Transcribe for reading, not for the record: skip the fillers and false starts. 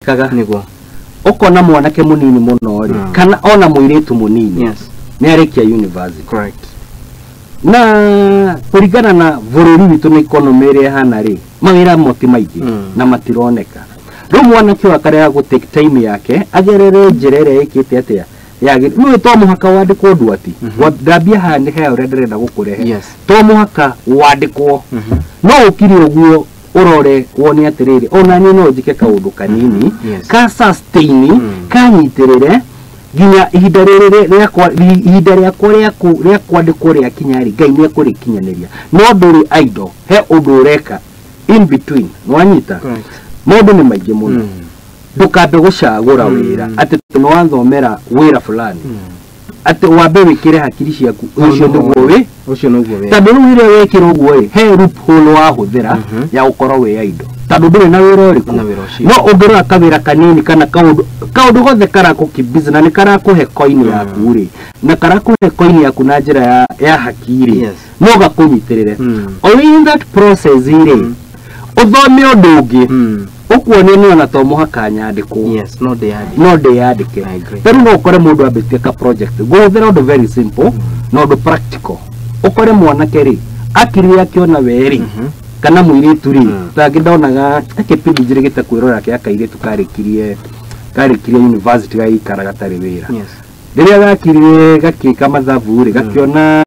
kaga niguo ukona mwanake munini muno ri kana ona muiritu munini ni arikia university correct na kurigana na bururi witu ni economy ri hana ri mawira moti maigi na matironeka ro mwanake wa kare go take time yake agerere njirere ikite atia yagi no to muhaka wandikwo ndwati wadabia hande he ure ndirenda gukurehe to muhaka wandikwo no ukiri uguo urore woni atiriri ona ni no njike kaundu kanini ka sustain kanyitirire ginya ihinda rĩa kwandĩkwo rĩa kinyari Ngai nĩ ekũrĩkinyaniria no ndũrĩ idle he ũndũ ũreka in between nwanyita maũndũ nĩ maingĩ mũno ndũkambe gũcagũra wĩra atĩ no wathomera wĩra fulani atĩ wambe wĩkĩre hakiri ciaku ũcio nĩguo tondũ rĩu rĩrĩa wekĩra ũguo he loophole wahũthĩra ya gũkorwo wĩ idle tondũ ndũrĩ na wĩra ũrĩkũ no ũngĩrora kawĩra kanini kana kaũndũ gothe karakũkeep na nĩ karakũhe coin yaku rĩ na karakũhe coin yaku na njĩra ya hakiri no gakũnyitĩrĩre in that process rĩ ũthome ũndũ ũngĩ ukuonio ni ona to muhaka nyandĩkwo no ndĩyandĩke rĩu no ũkore mũndũ ambĩtie ka project gũhũthĩra ũndũ very simple na ũndũ practical ũkore mwanake rĩ akiri akiona weri kana mũirĩtu rĩ tangĩ ndonaga kĩpindi njĩrĩgĩte kwĩrora kĩa kairĩtu karĩkirie university gaikara gatarĩ wĩra rĩrĩa gakirire gakĩka mathabu rĩ gakiona